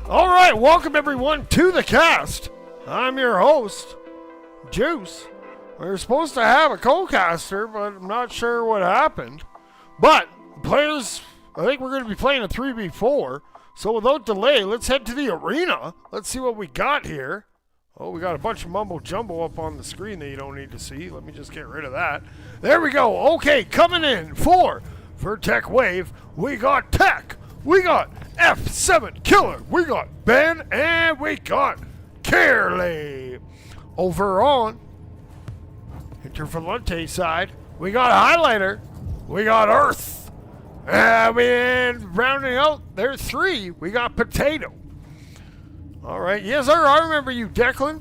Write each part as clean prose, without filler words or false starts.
All right, welcome everyone to the cast. I'm your host, Juice. We were supposed to have a co-caster, but I'm not sure what happened. But players, I think we're going to be playing a 3v4. So without delay, let's head to the arena. Let's see what we got here. Oh, we got a bunch of mumbo jumbo up on the screen that you don't need to see. Let me just get rid of that. There we go. Okay, coming in for Verteck Wave, we got Tech. We got F7 Killer. We got Ben, and we got Carly. Over on Volente side, we got Highlighter. We got Earth. And rounding out, there's three. We got Potato. All right. Yes, sir. I remember you, Declan.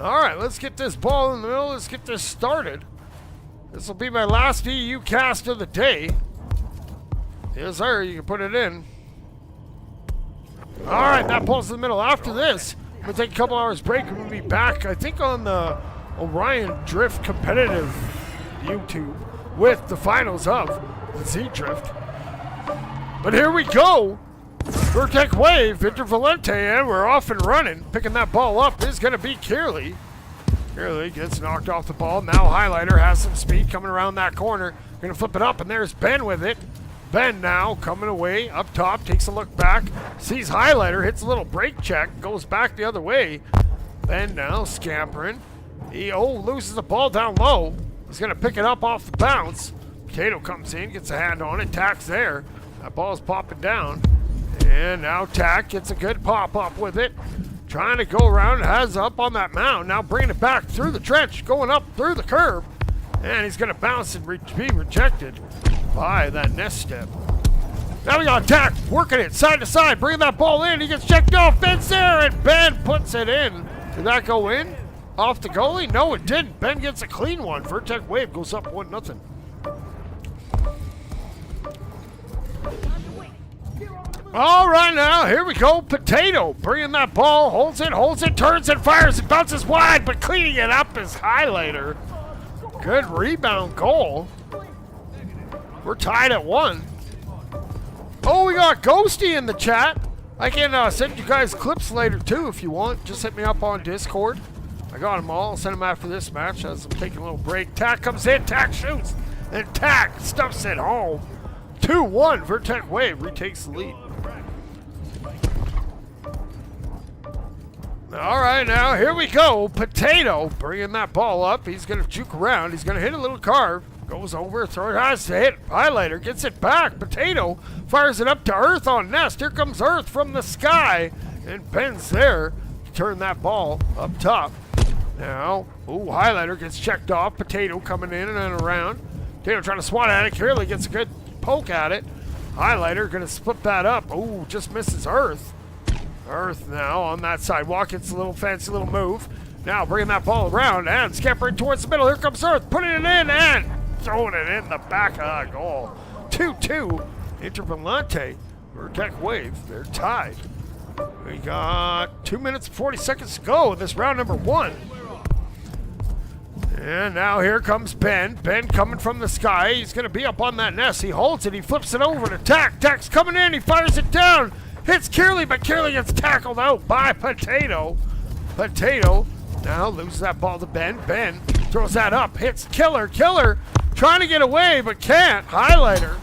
All right. Let's get this ball in the middle. Let's get this started. This will be my last EU cast of the day. Yes, sir. You can put it in. All right. That ball's in the middle. After this, I'm going to take a couple hours break. We'll be back, I think, on the Orion Drift competitive YouTube with the finals of the Z Drift. But here we go. Verteck Wave into Volente, and we're off and running. Picking that ball up is going to be Carly. Carly gets knocked off the ball. Now Highlighter has some speed coming around that corner. Going to flip it up, and there's Ben with it. Ben now coming away up top, takes a look back, sees Highlighter, hits a little brake check, goes back the other way. Ben now scampering. He loses the ball down low. He's going to pick it up off the bounce. Potato comes in, gets a hand on it, Tack's there. That ball's popping down. And now Tack gets a good pop-up with it. Trying to go around, has up on that mound. Now bringing it back through the trench, going up through the curb. And he's going to bounce and be rejected by that nest step. Now we got Tack working it side to side, bringing that ball in. He gets checked off, Ben's there, and Ben puts it in. Did that go in? Off the goalie? No, it didn't. Ben gets a clean one. Verteck Wave goes up 1-0. All right, now, here we go. Potato bringing that ball, holds it, turns and fires. It bounces wide, but cleaning it up is Highlighter. Good rebound goal. We're tied at 1. Oh, we got Ghosty in the chat. I can send you guys clips later, too, if you want. Just hit me up on Discord. I got them all. I'll send them after this match as I'm taking a little break. Tack comes in, Tack shoots, and Tack stuffs it home. 2-1, Verteck Wave retakes the lead. All right, now here we go. Potato bringing that ball up. He's going to juke around. He's going to hit a little carve. Goes over, throw it, has to hit. Highlighter gets it back. Potato fires it up to Earth on nest. Here comes Earth from the sky. And Ben's there to turn that ball up top. Now, Highlighter gets checked off. Potato coming in and around. Potato trying to swat at it. Carly gets a good poke at it. Highlighter going to split that up. Just misses Earth. Earth now on that sidewalk. It's a little fancy little move. Now bringing that ball around and scampering towards the middle. Here comes Earth, putting it in and throwing it in the back of the goal. 2-2, Volente, Verteck Wave, they're tied. We got 2 minutes and 40 seconds to go in this round number 1. And now here comes Ben. Ben coming from the sky. He's going to be up on that nest. He holds it. He flips it over to Tack. Tack's coming in. He fires it down. Hits Carly, but Carly gets tackled out by Potato. Potato now loses that ball to Ben. Ben throws that up. Hits Killer. Killer trying to get away, but can't. Highlighter.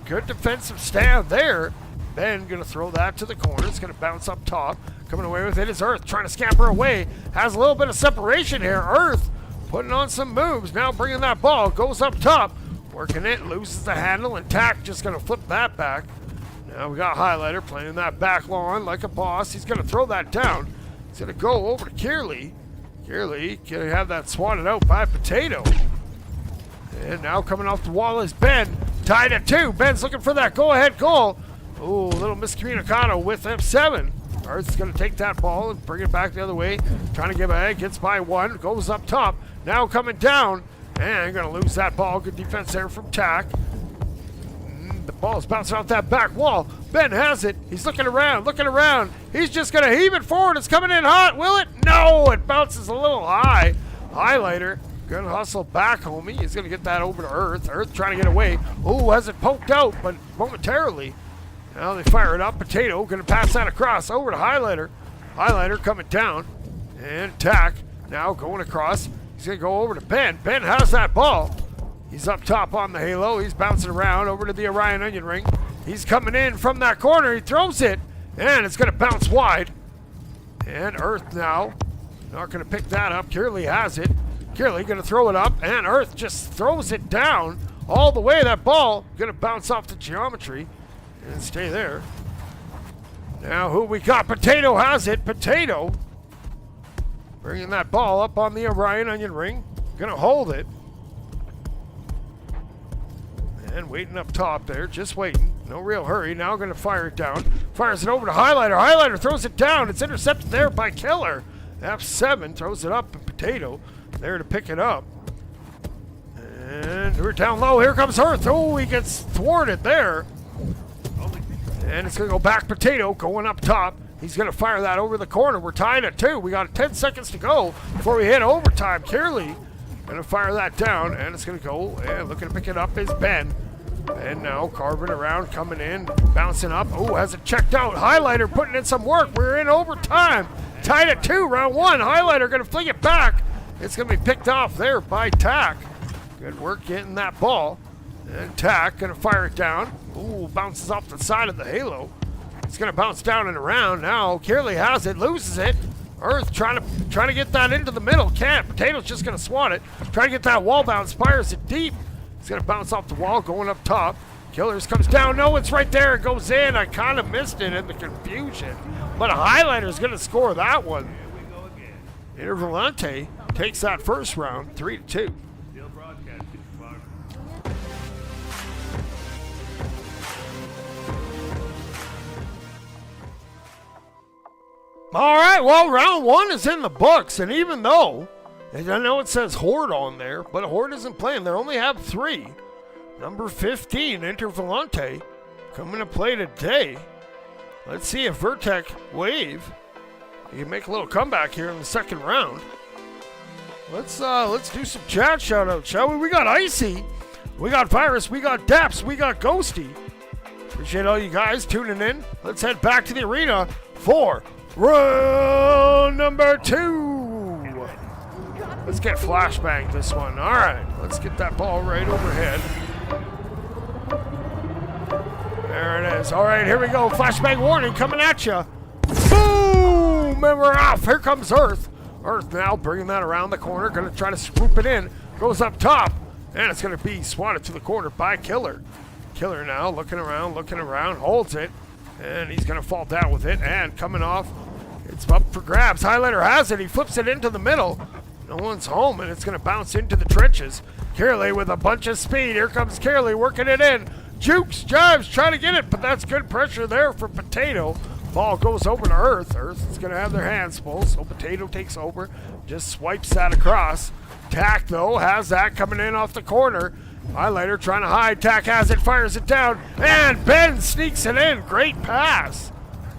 Good defensive stand there. Ben going to throw that to the corner. It's going to bounce up top. Coming away with it is Earth. Trying to scamper away. Has a little bit of separation here. Earth putting on some moves. Now bringing that ball. Goes up top. Working it. Loses the handle. And Tack just going to flip that back. Now we got Highlighter playing that back lawn like a boss. He's going to throw that down. He's going to go over to Carly. Carly going to have that swatted out by Potato. And now coming off the wall is Ben. Tied at 2. Ben's looking for that go-ahead goal. A little miscommunicado with F7. Earth's going to take that ball and bring it back the other way. Trying to give a head. Gets by 1. Goes up top. Now coming down. And going to lose that ball. Good defense there from Tack. The ball's bouncing off that back wall. Ben has it. He's looking around. He's just going to heave it forward. It's coming in hot. Will it? No, it bounces a little high. Highlighter going to hustle back, homie. He's going to get that over to Earth. Earth trying to get away. Has it poked out, but momentarily. Now they fire it up. Potato going to pass that across over to Highlighter. Highlighter coming down. And attack. Now going across. He's going to go over to Ben. Ben has that ball. He's up top on the halo. He's bouncing around over to the Orion onion ring. He's coming in from that corner. He throws it. And it's going to bounce wide. And Earth now. Not going to pick that up. Curly has it. Curly going to throw it up. And Earth just throws it down all the way. That ball going to bounce off the geometry. And stay there. Now who we got? Potato has it. Potato bringing that ball up on the Orion onion ring. Gonna hold it. And waiting up top there. Just waiting. No real hurry. Now gonna fire it down. Fires it over to Highlighter. Highlighter throws it down. It's intercepted there by Killer. F7 throws it up. And Potato there to pick it up. And we're down low. Here comes Earth. Oh, he gets thwarted there. And it's going to go back. Potato going up top. He's going to fire that over the corner. We're tied at 2. We got 10 seconds to go before we hit overtime. Curly going to fire that down, and it's going to go. And looking to pick it up is Ben. And now carving around, coming in, bouncing up. Oh, has it checked out. Highlighter putting in some work. We're in overtime. Tied at 2, round 1. Highlighter going to fling it back. It's going to be picked off there by Tack. Good work getting that ball. And Tack going to fire it down. Ooh, bounces off the side of the halo. It's going to bounce down and around. Now, Curly has it, loses it. Earth trying to get that into the middle. Can't. Potato's just going to swat it. Trying to get that wall bounce. Fires it deep. It's going to bounce off the wall, going up top. Killers comes down. No, it's right there. It goes in. I kind of missed it in the confusion. But a Highlighter's going to score that one. Volente takes that first round, 3-2. All right, well, round 1 is in the books, and even though, and I know it says Horde on there, but Horde isn't playing. They only have 3. Number 15, Volente, coming to play today. Let's see if Verteck Wave, you can make a little comeback here in the second round. Let's do some chat shout-outs, shall we? We got Icy, we got Virus, we got Daps, we got Ghosty. Appreciate all you guys tuning in. Let's head back to the arena for round number 2. Let's get flashbang this one. All right, let's get that ball right overhead. There it is. All right, here we go. Flashbang warning coming at you. Boom! And we're off. Here comes Earth. Earth now bringing that around the corner. Going to try to swoop it in. Goes up top. And it's going to be swatted to the corner by Killer. Killer now looking around, holds it. And he's going to fall down with it. And coming off, it's up for grabs. Highlighter has it. He flips it into the middle. No one's home, and it's going to bounce into the trenches. Curly with a bunch of speed. Here comes Curly working it in. Jukes, jives, trying to get it, but that's good pressure there for Potato. Ball goes over to Earth. Earth is going to have their hands full, so Potato takes over. Just swipes that across. Tack, though, has that coming in off the corner. Highlighter trying to hide. Tack has it, fires it down, and Ben sneaks it in. Great pass.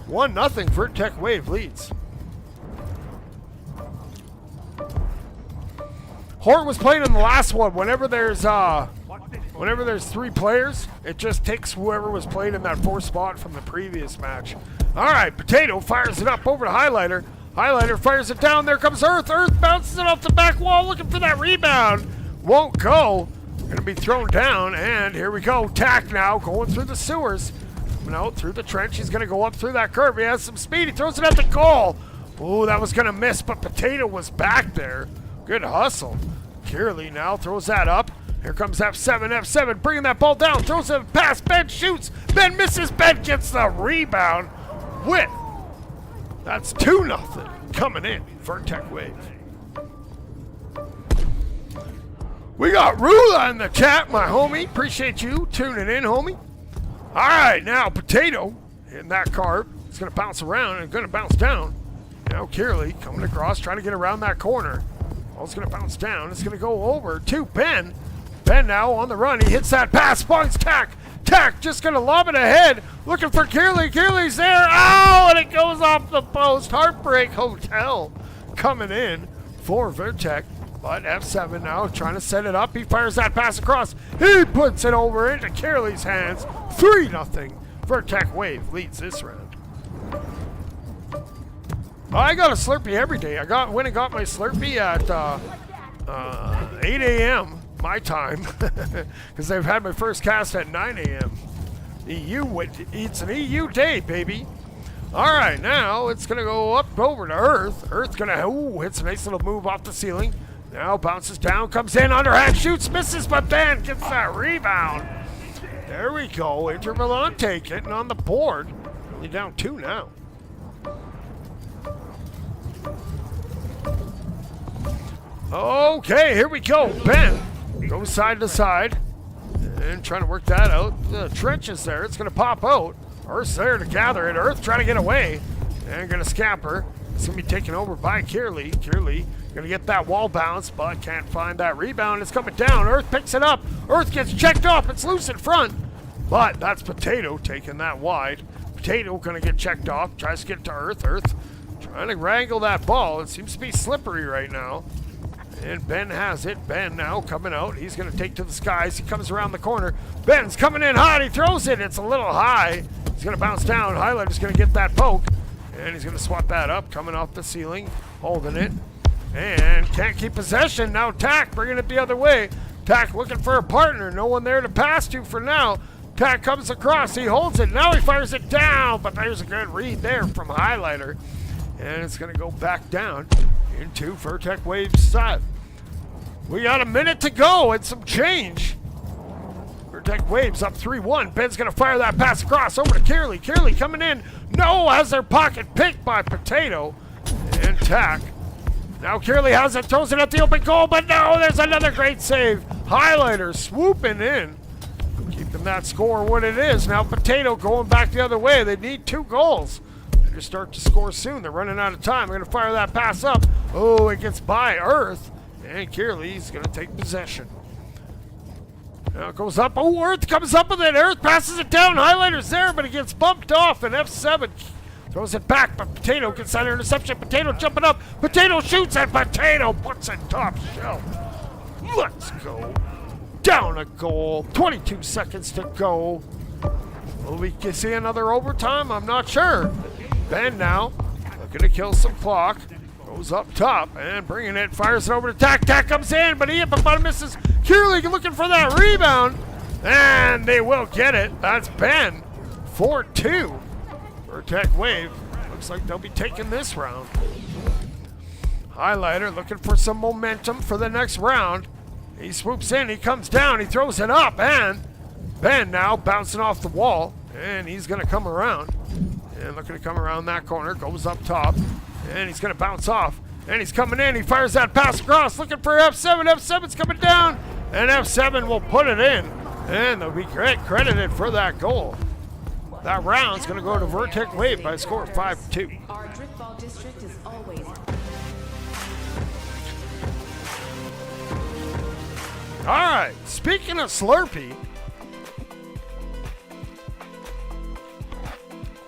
1-0, Verteck Wave leads. Hort was playing in the last one. Whenever there's 3 players, it just takes whoever was playing in that 4th spot from the previous match. All right, Potato fires it up over to Highlighter. Highlighter fires it down. There comes Earth. Earth bounces it off the back wall, looking for that rebound. Won't go. Going to be thrown down, and here we go. Tack now going through the sewers. Coming out through the trench. He's going to go up through that curve. He has some speed. He throws it at the goal. Ooh, that was going to miss, but Potato was back there. Good hustle. Curly now throws that up. Here comes F7, bringing that ball down. Throws it past Ben, shoots. Ben misses. Ben gets the rebound with. That's 2-0 coming in. Verteck Wave. We got Rula in the chat, my homie. Appreciate you tuning in, homie. All right, now Potato in that cart. It's going to bounce around and going to bounce down. Now Curly coming across, trying to get around that corner. Ball's going to bounce down. It's going to go over to Ben. Ben now on the run. He hits that pass. Finds Tack. Tack just going to lob it ahead. Looking for Curly. Curly's there. Oh, and it goes off the post. Heartbreak Hotel coming in for Verteck. But F7 now trying to set it up. He fires that pass across. He puts it over into Curly's hands. 3-0 Verteck Wave leads this round. I got a Slurpee every day. Went and got my Slurpee at 8 a.m. my time, because I've had my first cast at 9 a.m. It's an EU day, baby. All right, now it's gonna go up over to Earth. Earth's gonna hits a nice little move off the ceiling. Now bounces down, comes in, underhand shoots, misses, but then gets that rebound. There we go. Volente getting on the board. Only down 2 now. Okay, here we go. Ben goes side to side and trying to work that out. The trench is there. It's going to pop out. Earth's there to gather it. Earth trying to get away and going to scamper. It's going to be taken over by Kearley. Kearley going to get that wall bounce, but can't find that rebound. It's coming down. Earth picks it up. Earth gets checked off. It's loose in front, but that's Potato taking that wide. Potato going to get checked off. Tries to get to Earth. Earth trying to wrangle that ball. It seems to be slippery right now. And Ben has it. Ben now coming out. He's going to take to the skies. He comes around the corner. Ben's coming in hot. He throws it. It's a little high. He's going to bounce down. Highlighter's going to get that poke. And he's going to swat that up. Coming off the ceiling. Holding it. And can't keep possession. Now Tack bringing it the other way. Tack looking for a partner. No one there to pass to for now. Tack comes across. He holds it. Now he fires it down. But there's a good read there from Highlighter. And it's going to go back down into Verteck Wave's side. We got a minute to go and some change. Verteck Wave's up 3-1. Ben's going to fire that pass across over to Kearley. Kearley coming in. No, has their pocket picked by Potato. And Tack. Now Kearley has it, throws it at the open goal, but no, there's another great save. Highlighter swooping in. Keeping that score what it is. Now Potato going back the other way. They need 2 goals. To start to score soon. They're running out of time. They're going to fire that pass up. Oh, it gets by Earth. And Kearley's going to take possession. Now it goes up. Oh, Earth comes up with it. Earth passes it down. Highlighter's there, but it gets bumped off. And F7 throws it back, but Potato gets that interception. Potato jumping up. Potato shoots, and Potato puts it top shelf. Let's go. Down a goal. 22 seconds to go. Will we see another overtime? I'm not sure. Ben now looking to kill some clock. Goes up top and bringing it. Fires it over to Tack. Tack comes in, but he hit the bottom, misses. Kearley looking for that rebound. And they will get it. That's Ben. 4-2. Verteck Wave. Looks like they'll be taking this round. Highlighter looking for some momentum for the next round. He swoops in. He comes down. He throws it up. And Ben now bouncing off the wall. And he's going to come around. And looking to come around that corner. Goes up top. And he's going to bounce off. And he's coming in. He fires that pass across. Looking for F7. F7's coming down. And F7 will put it in. And they'll be credited for that goal. That round's going to go to Verteck Wave by a score of 5-2. Our driftball district is always... All right. Speaking of Slurpee.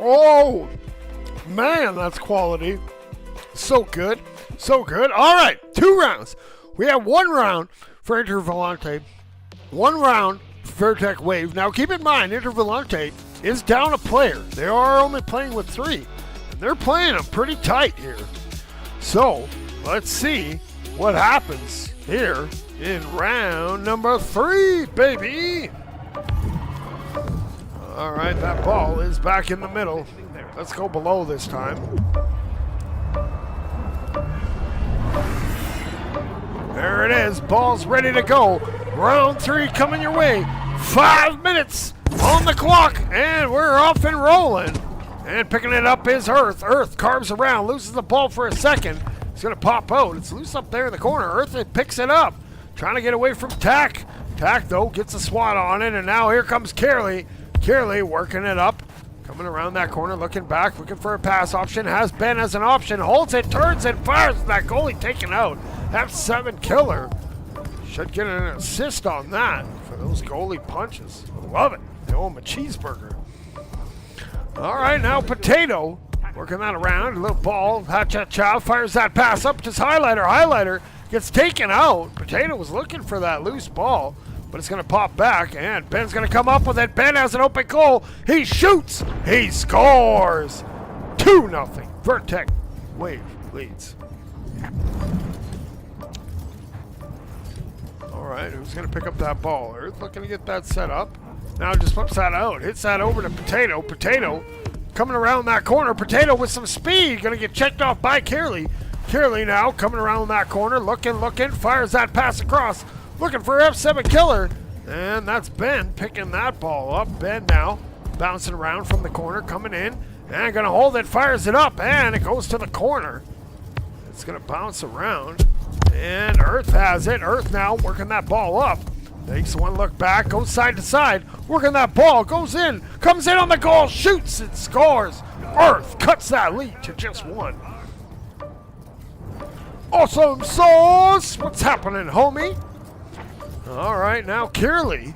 Oh, man, that's quality. So good. So good. All right, 2 rounds. We have 1 round for Volente, 1 round for Verteck Wave. Now, keep in mind, Volente is down a player. They are only playing with 3, and they're playing them pretty tight here. So, let's see what happens here in round number 3, baby. All right, that ball is back in the middle. Let's go below this time. There it is. Ball's ready to go. Round 3 coming your way. 5 minutes on the clock, and we're off and rolling. And picking it up is Earth. Earth carves around, loses the ball for a second. It's going to pop out. It's loose up there in the corner. Earth picks it up, trying to get away from Tack. Tack, though, gets a swat on it, and now here comes Kearley. Kearley working it up, coming around that corner, looking back, looking for a pass option. Has Ben as an option, holds it, turns it, fires. That goalie taken out. F7 killer. Should get an assist on that for those goalie punches. Love it. They owe him a cheeseburger. All right, now Potato working that around. A little ball. Ha-cha-cha. Fires that pass up to Highlighter. Highlighter gets taken out. Potato was looking for that loose ball. but it's going to pop back, and Ben's going to come up with it. Ben has an open goal. He shoots. He scores. 2-0. Verteck Wave leads. All right, who's going to pick up that ball? Earth looking to get that set up. Now just flips that out. Hits that over to Potato. Potato coming around that corner. Potato with some speed. Going to get checked off by Kearley. Kearley now coming around that corner. Looking. Fires that pass across. Looking for F7 Killer. And that's Ben picking that ball up. Ben now bouncing around from the corner. Coming in. And going to hold it. Fires it up. And it goes to the corner. It's going to bounce around. And Earth has it. Earth now working that ball up. Takes one look back, goes side to side, working that ball, goes in, comes in on the goal, shoots and scores. Earth cuts that lead to just 1. Awesome sauce! What's happening, homie? All right, now Kearley.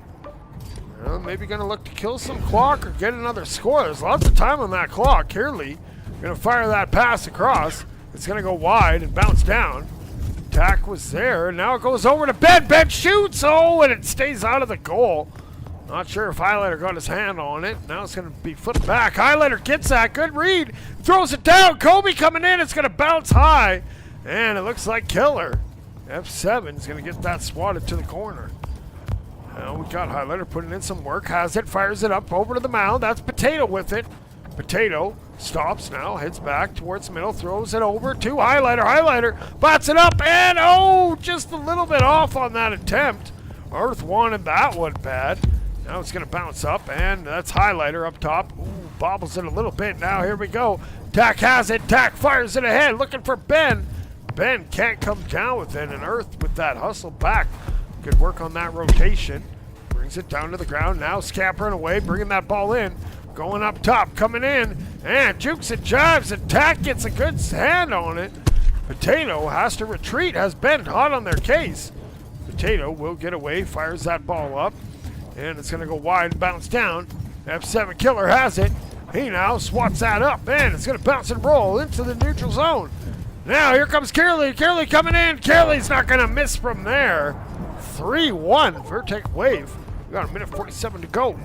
Maybe going to look to kill some clock or get another score. There's lots of time on that clock. Kearley going to fire that pass across. It's going to go wide and bounce down. Attack was there, and now it goes over to Ben. Ben shoots, and it stays out of the goal. Not sure if Highlighter got his hand on it. Now it's going to be flipped back. Highlighter gets that. Good read. Throws it down. Kobe coming in. It's going to bounce high, and it looks like Killer. F7 is going to get that swatted to the corner. Now we got Highlighter putting in some work. Has it. Fires it up over to the mound. That's Potato with it. Potato stops now, heads back towards the middle, throws it over to Highlighter. Highlighter bats it up, and just a little bit off on that attempt. Earth wanted that one bad. Now it's going to bounce up, and that's Highlighter up top. Bobbles it a little bit. Now here we go. Tack has it. Tack fires it ahead, looking for Ben. Ben can't come down with it, and Earth with that hustle back. Good work on that rotation. Brings it down to the ground. Now scampering away, bringing that ball in. Going up top, coming in, and jukes and jives, and Tack gets a good hand on it. Potato has to retreat, has been hot on their case. Potato will get away, fires that ball up, and it's going to go wide and bounce down. F7 Killer has it. He now swats that up, and it's going to bounce and roll into the neutral zone. Now here comes Kearley. Kearley coming in. Kearley's not going to miss from there. 3-1, Verteck Wave. We got a minute 47 to go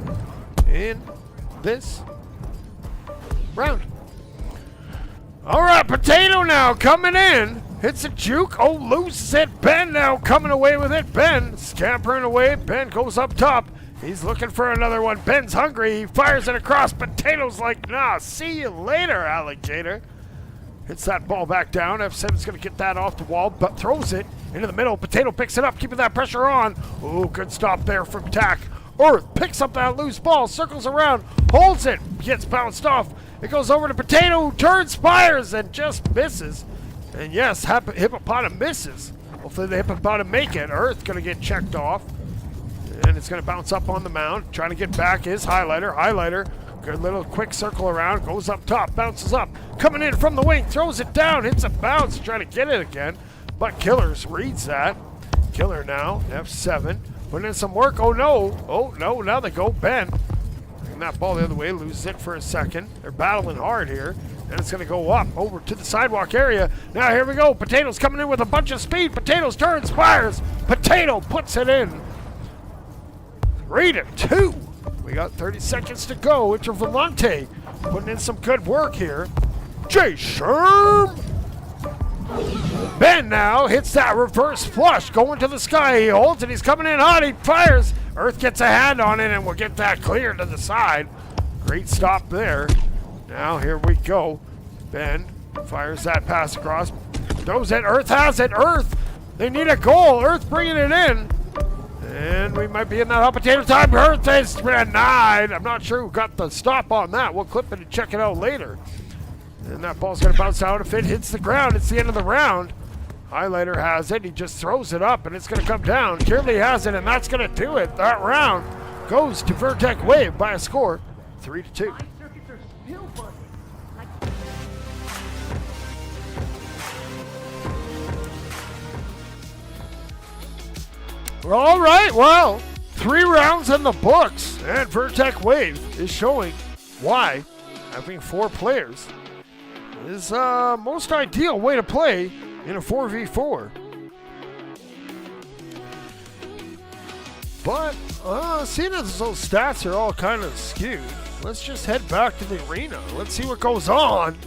in this round. All right, Potato now coming in. Hits a juke. Loses it. Ben now coming away with it. Ben scampering away. Ben goes up top. He's looking for another one. Ben's hungry. He fires it across. Potato's like, nah, see you later, alligator. Hits that ball back down. F7's going to get that off the wall, but throws it into the middle. Potato picks it up, keeping that pressure on. Good stop there from Tack. Earth picks up that loose ball, circles around, holds it, gets bounced off. It goes over to Potato, who turns, fires, and just misses. And yes, Hippopotam misses. Hopefully the Hippopotam make it. Earth going to get checked off. And it's going to bounce up on the mound. Trying to get back is Highlighter. Highlighter, good little quick circle around, goes up top, bounces up. Coming in from the wing, throws it down, hits a bounce, trying to get it again. But Killers reads that. Killer now, F7. Putting in some work. Oh no, now they go Ben. Bring that ball the other way, loses it for a second. They're battling hard here. And it's going to go up over to the sidewalk area. Now here we go. Potato's coming in with a bunch of speed. Potato's turns, fires. Potato puts it in. 3-2. We got 30 seconds to go. It's Volente putting in some good work here. Jay Sherm. Ben now hits that reverse flush, going to the sky. He holds it. He's coming in hot. He fires. Earth gets a hand on it, and we'll get that clear to the side. Great stop there. Now here we go. Ben fires that pass across. Throws it. Earth has it. Earth. They need a goal. Earth bringing it in. And we might be in that hot potato time. Earth is denied. I'm not sure who got the stop on that. We'll clip it and check it out later. And that ball's going to bounce out. If it hits the ground, it's the end of the round. Highlighter has it. He just throws it up, and it's going to come down. Kearley has it, and that's going to do it. That round goes to Verteck Wave by a score 3-2. All right, well, 3 rounds in the books, and Verteck Wave is showing why having 4 players is most ideal way to play in a 4v4. But, seeing as those stats are all kind of skewed, let's just head back to the arena. Let's see what goes on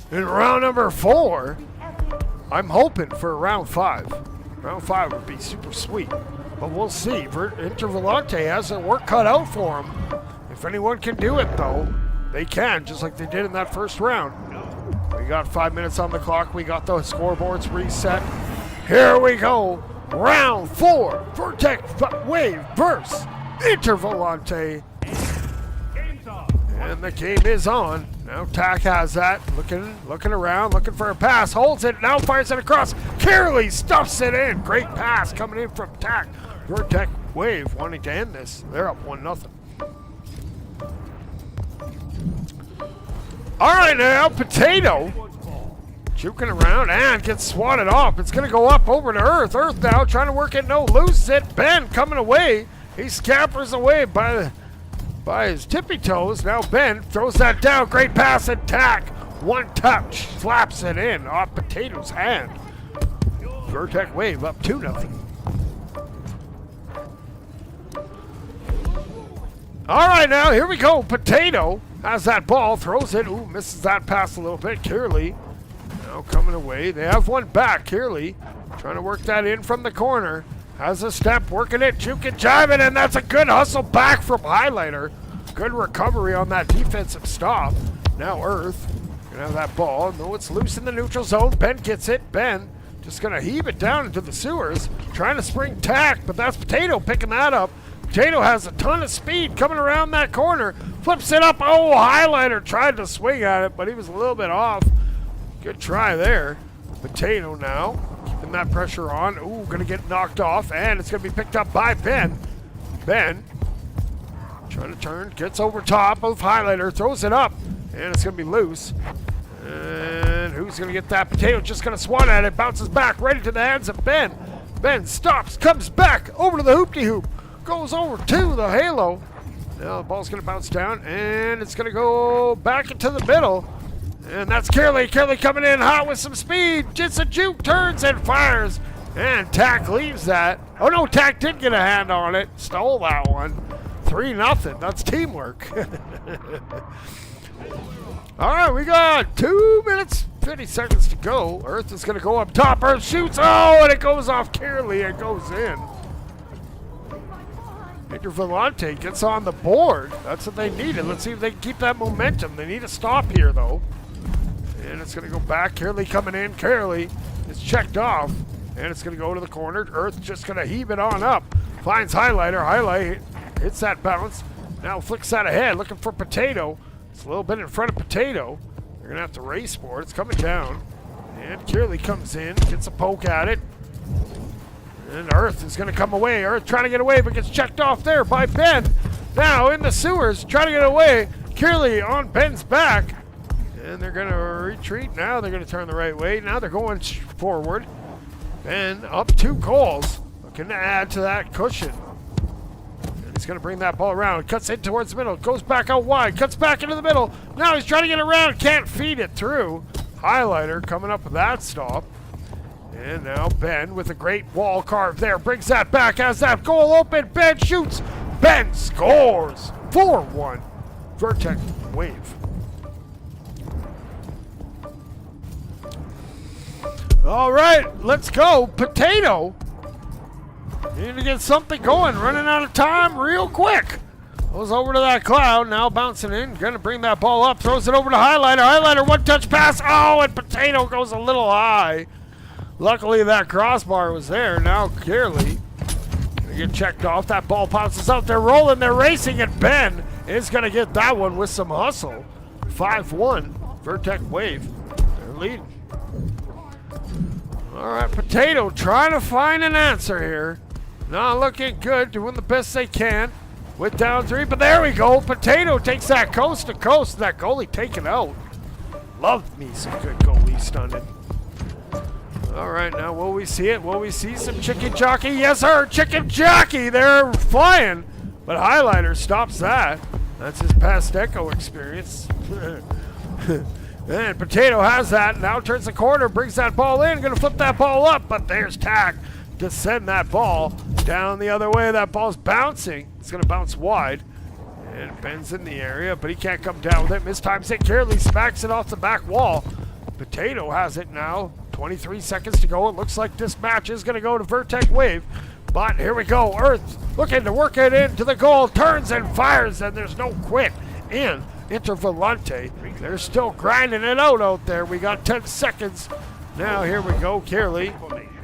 in round number 4. I'm hoping for round 5. Round 5 would be super sweet. But we'll see. Volente has their work cut out for them. If anyone can do it, though, they can, just like they did in that first round. We got 5 minutes on the clock. We got the scoreboards reset. Here we go. Round 4. Verteck Wave versus Volente. And the game is on. Now Tack has that. Looking around, looking for a pass. Holds it. Now fires it across. Kearley stuffs it in. Great pass coming in from Tack. Verteck Wave wanting to end this. They're up 1-0. All right, now Potato juking around and gets swatted off. It's going to go up over to Earth. Earth now trying to work it. No, loses it. Ben coming away. He scampers away by his tippy toes. Now Ben throws that down. Great pass and Tack. One touch. Slaps it in off Potato's hand. Verteck Wave up 2-0. All right, now here we go. Potato has that ball, throws it. Ooh, misses that pass a little bit. Kearley now coming away. They have one back. Kearley trying to work that in from the corner. Has a step, working it, juking, jiving, and that's a good hustle back from Highlighter. Good recovery on that defensive stop. Now Earth gonna have that ball. No, it's loose in the neutral zone. Ben gets it. Ben just gonna heave it down into the sewers. Trying to spring Tack, but that's Potato picking that up. Potato has a ton of speed coming around that corner. Flips it up. Oh, Highlighter tried to swing at it, but he was a little bit off. Good try there. Potato now keeping that pressure on. Ooh, gonna get knocked off, and it's gonna be picked up by Ben. Ben trying to turn, gets over top of Highlighter, throws it up, and it's gonna be loose. And who's gonna get that? Potato just gonna swat at it, bounces back right into the hands of Ben. Ben stops, comes back over to the hoop-de-hoop. Goes over to the halo. Now the ball's going to bounce down, and it's going to go back into the middle. And that's Kearley. Kearley coming in hot with some speed. Just a juke, turns and fires. And Tack leaves that. Oh, no, Tack did get a hand on it. Stole that one. 3-0. That's teamwork. All right, we got 2 minutes, 50 seconds to go. Earth is going to go up top. Earth shoots. Oh, and it goes off Kearley. It goes in. Volente gets on the board. That's what they needed. Let's see if they can keep that momentum. They need a stop here, though. And it's going to go back. Kearley coming in. Kearley is checked off. And it's going to go to the corner. Earth just going to heave it on up. Finds Highlighter. Highlight hits that bounce. Now flicks that ahead. Looking for Potato. It's a little bit in front of Potato. They're going to have to race for it. It's coming down. And Kearley comes in. Gets a poke at it. And Earth is going to come away. Earth trying to get away, but gets checked off there by Ben. Now in the sewers, trying to get away. Kearley on Ben's back. And they're going to retreat. Now they're going to turn the right way. Now they're going forward. Ben up 2 goals. Looking to add to that cushion. And he's going to bring that ball around. Cuts in towards the middle. Goes back out wide. Cuts back into the middle. Now he's trying to get around. Can't feed it through. Highlighter coming up with that stop. And now Ben with a great wall carve there. Brings that back. Has that goal open. Ben shoots. Ben scores. 4-1. Verteck Wave. All right, let's go. Potato. Need to get something going. Running out of time real quick. Goes over to that cloud. Now bouncing in. Going to bring that ball up. Throws it over to Highlighter. Highlighter, one-touch pass. Oh, and Potato goes a little high. Luckily, that crossbar was there. Now, Kearley gonna get checked off. That ball bounces out. They're rolling. They're racing. And Ben is going to get that one with some hustle. 5-1. Verteck Wave. They're leading. All right, Potato trying to find an answer here. Not looking good. Doing the best they can. With down 3. But there we go. Potato takes that coast to coast. That goalie taken out. Loved me some good goalie stunning. All right, now will we see it? Will we see some chicken jockey? Yes, sir, chicken jockey. They're flying, but Highlighter stops that. That's his past Echo experience. And Potato has that. Now turns the corner, brings that ball in. Going to flip that ball up, but there's Tack to send that ball down the other way. That ball's bouncing. It's going to bounce wide. And Ben's in the area, but he can't come down with it. Mistimes it. Carely smacks it off the back wall. Potato has it now. 23 seconds to go. It looks like this match is going to go to Verteck Wave. But here we go. Earth looking to work it into the goal. Turns and fires, and there's no quit in Volente. They're still grinding it out there. We got 10 seconds. Now here we go. Carely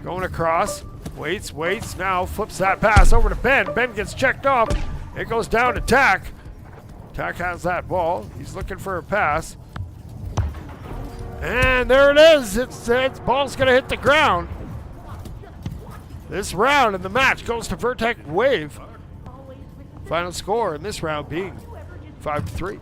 going across. Waits. Now flips that pass over to Ben. Ben gets checked off. It goes down to Tack. Tack has that ball. He's looking for a pass. And there it is. It's ball's going to hit the ground. This round in the match goes to Verteck Wave. Final score in this round being 5-3.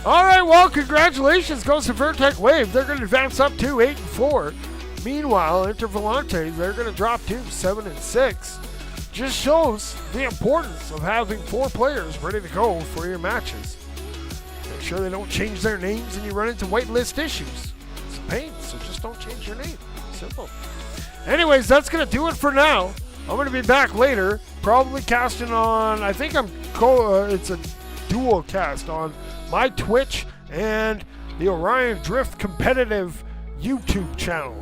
All right, well, congratulations goes to Verteck Wave. They're going to advance up to 8-4. Meanwhile, Volente, they're going to drop to 7-6. Just shows the importance of having 4 players ready to go for your matches. Make sure they don't change their names and you run into whitelist issues. It's a pain, so just don't change your name. Simple. Anyways, that's going to do it for now. I'm going to be back later, probably casting on, I think it's a dual cast on my Twitch and the Orion Drift competitive YouTube channel.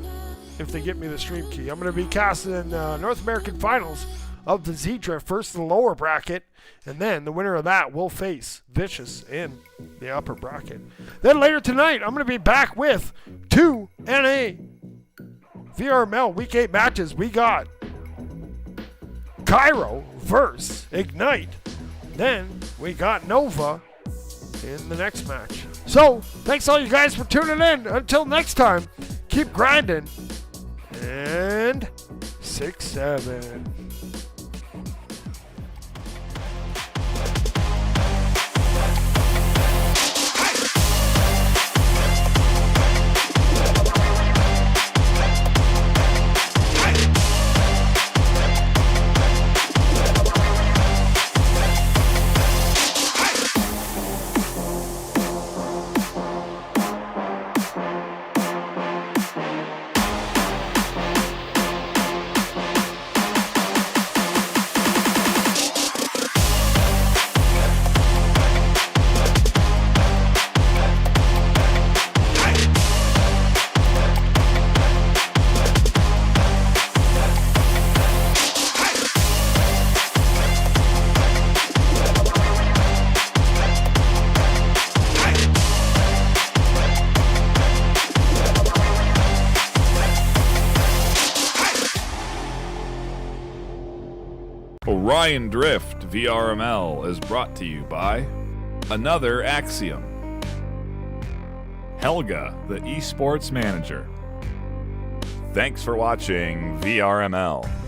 If they get me the stream key, I'm going to be casting North American Finals of the Z-Drift, first in the lower bracket, and then the winner of that will face Vicious in the upper bracket. Then later tonight, I'm going to be back with 2 NA VRML Week 8 matches. We got Cairo versus Ignite. Then we got Nova in the next match. So, thanks all you guys for tuning in. Until next time, keep grinding. And 6-7. Orion Drift VRML is brought to you by Another Axiom, Helga, the esports manager. Thanks for watching VRML.